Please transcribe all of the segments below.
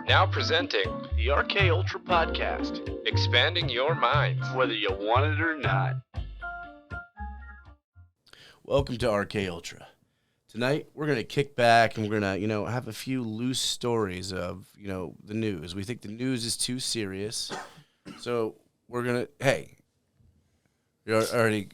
Now presenting the RK Ultra Podcast, Expanding Your Minds. whether you want it or not. Welcome to RK Ultra. Tonight, we're going to kick back and we're going to, have a few loose stories of, the news. We think the news is too serious. So we're going to, hey, you're already,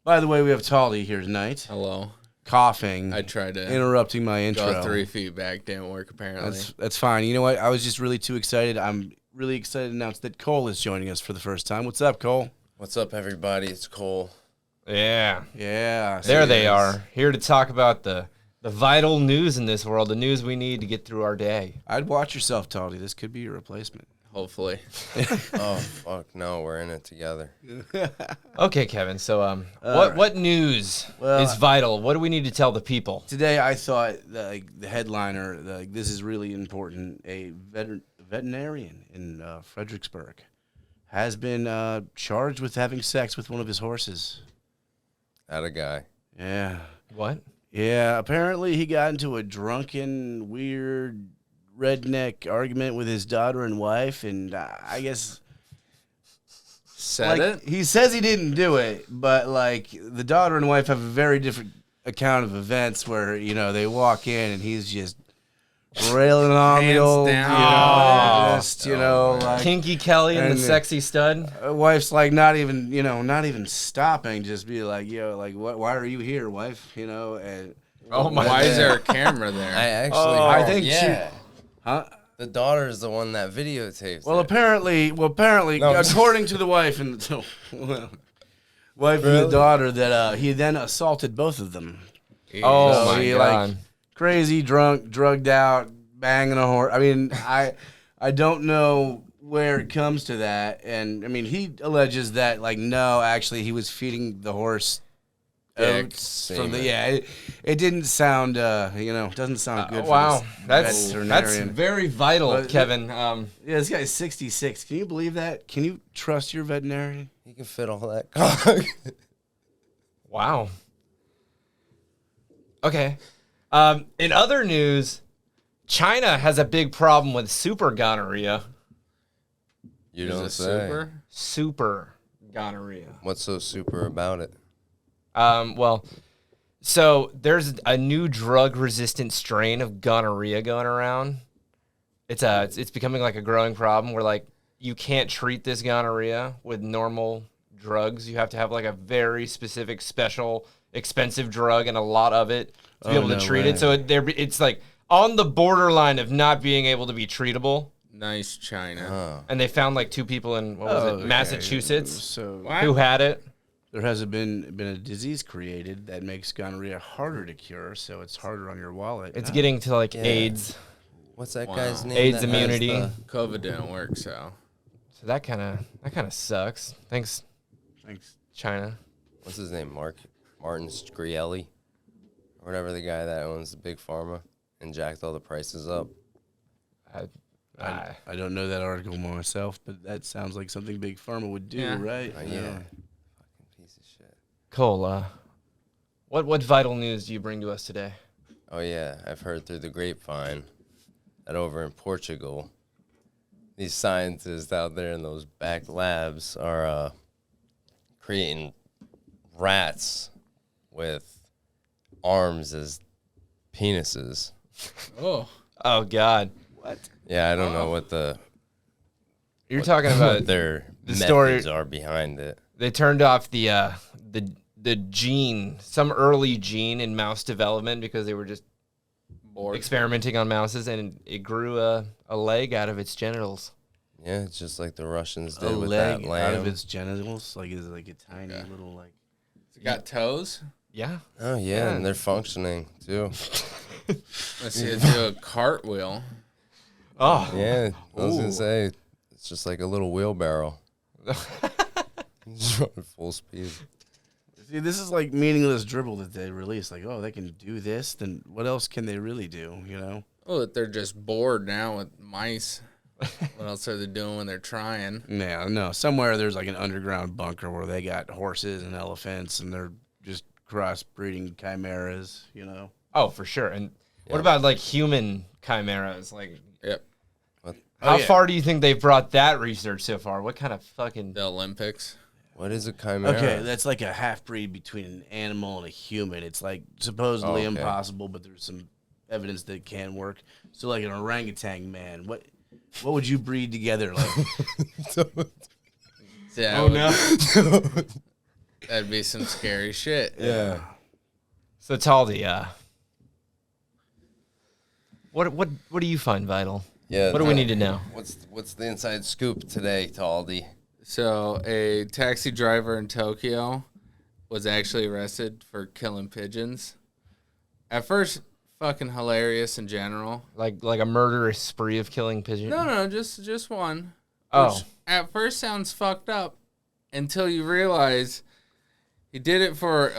by the way, we have Taldi here tonight. Hello. Coughing. I tried to interrupting my intro. go 3 feet back. Didn't work, apparently. That's fine. You know what? I was just really too excited. I'm really excited to announce that Cole is joining us for the first time. What's up, Cole? What's up, everybody? It's Cole. Yeah. Yeah. There they are, here to talk about the vital news in this world, the news we need to get through our day. I'd watch yourself, Taldi. This could be your replacement. Hopefully. Oh, fuck, no, we're in it together. Okay, Kevin, so what news is vital? What do we need to tell the people? Today, I thought the headliner, this is really important. A veterinarian in Fredericksburg has been charged with having sex with one of his horses. That a guy. Yeah. What? Yeah, apparently he got into a drunken, weird, redneck argument with his daughter and wife, and I guess... He says he didn't do it, but, the daughter and wife have a very different account of events where, they walk in and he's just railing on the old, Kinky Kelly and the sexy stud. Wife's not even stopping, just be what? Why are you here, wife? And why is there a camera there? I think the daughter is the one that videotapes. Apparently, according to the wife and the wife and the daughter, that he then assaulted both of them. Oh my God. Crazy, drunk, drugged out, banging a horse. I mean, I don't know where it comes to that. And, he alleges that, no, actually, he was feeding the horse oats from the, it didn't sound, doesn't sound good wow, for that's very vital, but, Kevin. This guy's 66. Can you believe that? Can you trust your veterinarian? He can fit all that cock. Wow. Okay. In other news, China has a big problem with super gonorrhea. You don't say. Super gonorrhea. What's so super about it? So there's a new drug-resistant strain of gonorrhea going around. It's becoming a growing problem where you can't treat this gonorrhea with normal drugs. You have to have a very specific, special, expensive drug and a lot of it to be able to treat it. So it's on the borderline of not being able to be treatable. Nice, China. And they found 2 people in Massachusetts So who had it. there hasn't been a disease created that makes gonorrhea harder to cure, so it's harder on your wallet. It's getting to AIDS. What's that guy's name? AIDS that immunity. COVID didn't work, so. So that kind of sucks. Thanks, China. What's his name? Martin Shkreli? Or whatever, the guy that owns the big pharma and jacked all the prices up. I don't know that article myself, but that sounds like something Big Pharma would do, right? Yeah. Fucking piece of shit. Cole, what vital news do you bring to us today? Oh, yeah. I've heard through the grapevine that over in Portugal, these scientists out there in those back labs are creating rats with arms as penises. Oh God. What? Yeah, I don't know what You're talking about their the methods story are behind it. They turned off the gene, some early gene in mouse development because they were just Bored. experimenting on mouses, and it grew a leg out of its genitals. Yeah, it's just like the Russians did A with leg that lamb. out of its genitals? Is it a tiny little, It got toes? Yeah. Oh, yeah, and they're functioning, too. Let's see it do a cartwheel. Oh. Yeah, I was going to say, it's just like a little wheelbarrow. Just running full speed. See, this is meaningless dribble that they release. They can do this, then what else can they really do, Oh, they're just bored now with mice. What else are they doing when they're trying? Yeah, no. Somewhere there's an underground bunker where they got horses and elephants, and they're just crossbreeding chimeras, Oh, for sure. And what about human chimeras. Like, Yep. how yeah. far do you think they've brought that research so far? What kind of fucking... The Olympics. What is a chimera? Okay, that's like a half breed between an animal and a human. It's like supposedly Okay. impossible, but there's some evidence that it can work. So like an orangutan man, what would you breed together like? Yeah, Oh, no. That'd be some scary shit. Yeah. So, Taldi, what do you find vital? Yeah. What do we need to know? What's the inside scoop today, Taldi? So, a taxi driver in Tokyo was actually arrested for killing pigeons. At first, fucking hilarious in general. Like a murderous spree of killing pigeons? No, just one. Oh. Which at first sounds fucked up until you realize he did it for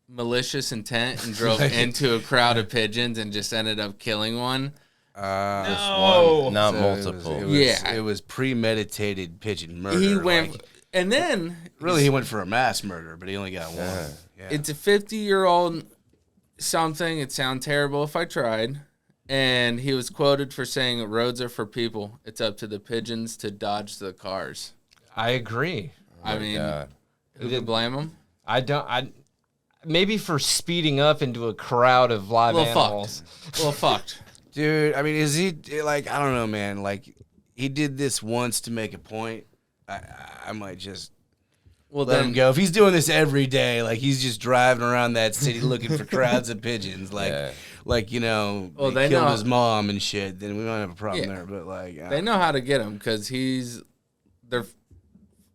malicious intent and drove into a crowd of pigeons and just ended up killing one. No. Not So multiple. it was premeditated pigeon murder. He went, like, and then really, he went for a mass murder, but he only got one. Yeah. it's a 50-year-old something. It sounds terrible if I tried. And he was quoted for saying, "Roads are for people. It's up to the pigeons to dodge the cars." I agree. I mean, God. who can blame him? Maybe for speeding up into a crowd of live animals. Well, fucked. Dude, I mean, is he like? I don't know, man. Like, he did this once to make a point. I might just Well, let him then go. If he's doing this every day, like he's just driving around that city looking for crowds of pigeons, like, Yeah. like you know, Well, they they killed know- his mom and shit. Then we might have a problem Yeah. there. But like, they know how to get him because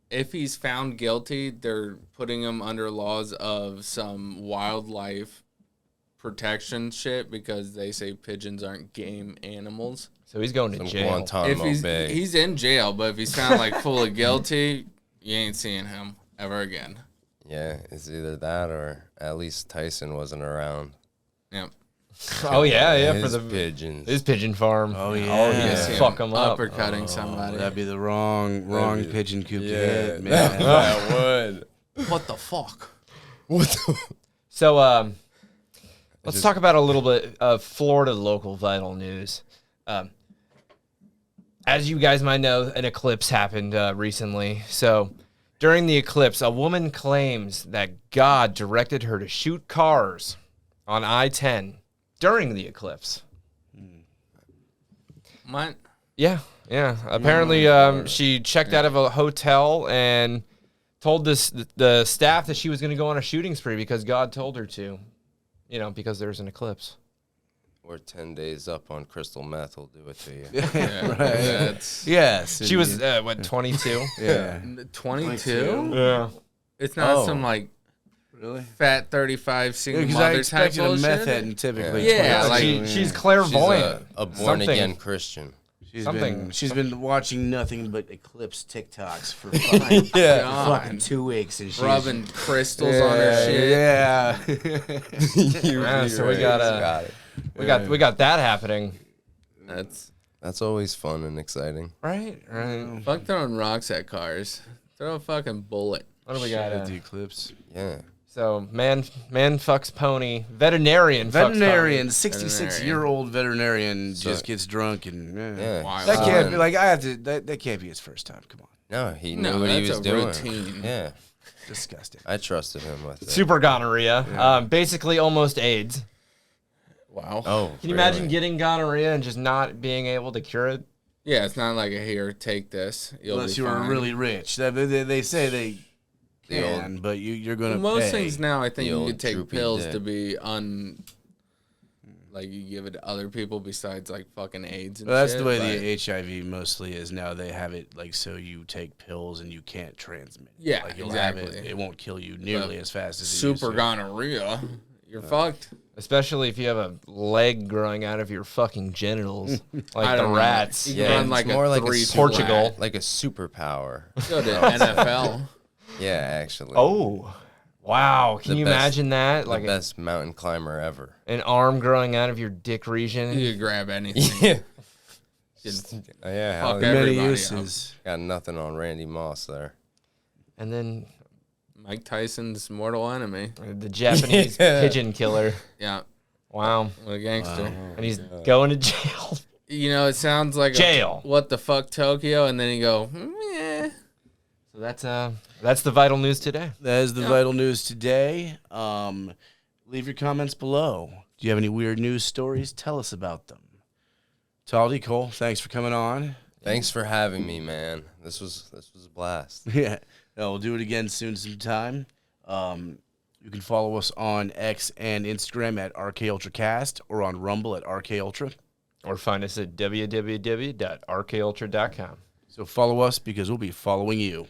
if he's found guilty, they're putting him under laws of some wildlife protection shit because they say pigeons aren't game animals. So he's going to Some jail. If Guantanamo Bay. he's in jail, but if he's found like fully guilty, you ain't seeing him ever again. Yeah, it's either that or at least Tyson wasn't around. Yep. Oh, yeah, for His the pigeons. his pigeon farm. Oh, yeah. Oh, Yeah. yeah. See Fuck him him up. uppercutting somebody. that'd be the wrong be- pigeon coop to yeah, hit, man. that would. What the fuck? What the? So, let's talk about a little bit of Florida local vital news. As you guys might know, an eclipse happened recently. So, during the eclipse, a woman claims that God directed her to shoot cars on I-10 during the eclipse. Mine. Yeah. Apparently, she checked out of a hotel and told the staff that she was going to go on a shooting spree because God told her to. You know, because there's an eclipse. Or 10 days up on crystal meth will do it to you. Yeah, Right. that's Yes. She was, 22? Yeah. 22. Yeah. It's not Oh. some like Really? fat 35 single Because I mother type expected a meth bullshit. head typically. Yeah, 22, like, She's She's clairvoyant. a born Something. again Christian. She's been watching nothing but eclipse TikToks for fucking, God. fucking 2 weeks and she's Rubbing crystals on her shit. Yeah. Yeah, so we got it. we got that happening. That's always fun and exciting. Right. Fuck throwing rocks at cars. Throw a fucking bullet. What do we At got? the eclipse. Yeah. So man fucks pony. Veterinarian. Veterinarian, Fucks 66-year-old veterinarian So- just gets drunk and Yeah. Wild. that can't So- be like I have to. That can't be his first time. Come on, No, he knew No, what he that's was a doing. routine. Yeah. disgusting. I trusted him with it. Super gonorrhea. Basically almost AIDS. Wow. Oh. Can you imagine getting gonorrhea and just not being able to cure it? Yeah, it's not like a here, take this. You'll Unless be you were fine. really rich. They say they The old- can, but you're gonna Most pay. things now, I think The you old could take droopy pills dick. to be like you give it to other people besides like fucking AIDS and Well, that's shit, the way but- the HIV mostly is now. They have it like so you take pills and you can't transmit. it. Yeah, like you'll have it. exactly. It won't kill you nearly But as fast as it super used to. gonorrhea. You're fucked. Especially if you have a leg growing out of your fucking genitals, I like the don't know. rats. You Yeah, run it's like more a like a 3 super- Portugal. Like a superpower. Go to NFL. Yeah, actually. Oh, wow! Can The you best- imagine that? The Like best mountain climber ever. an arm growing out of your dick region. You could grab anything. Yeah. Just Yeah, fuck hell yeah. Many everybody uses. Got nothing on Randy Moss there. And then Mike Tyson's mortal enemy. the Japanese Yeah. pigeon killer. Yeah. Wow. What a gangster. And he's going to jail. You know, it sounds like Jail. What the fuck, Tokyo? And then you go, yeah. So that's the vital news today. That is the vital news today. Leave your comments below. Do you have any weird news stories? Tell us about them. Taldi, Cole, thanks for coming on. Thanks for having me, man. This was a blast. Yeah, no, we'll do it again soon sometime. You can follow us on X and Instagram at RKUltraCast or on Rumble at RKUltra. Or find us at www.rkultra.com. So follow us because we'll be following you.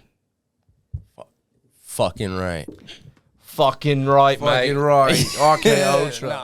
Fucking right. Fucking right, mate. Fucking right. RKUltra.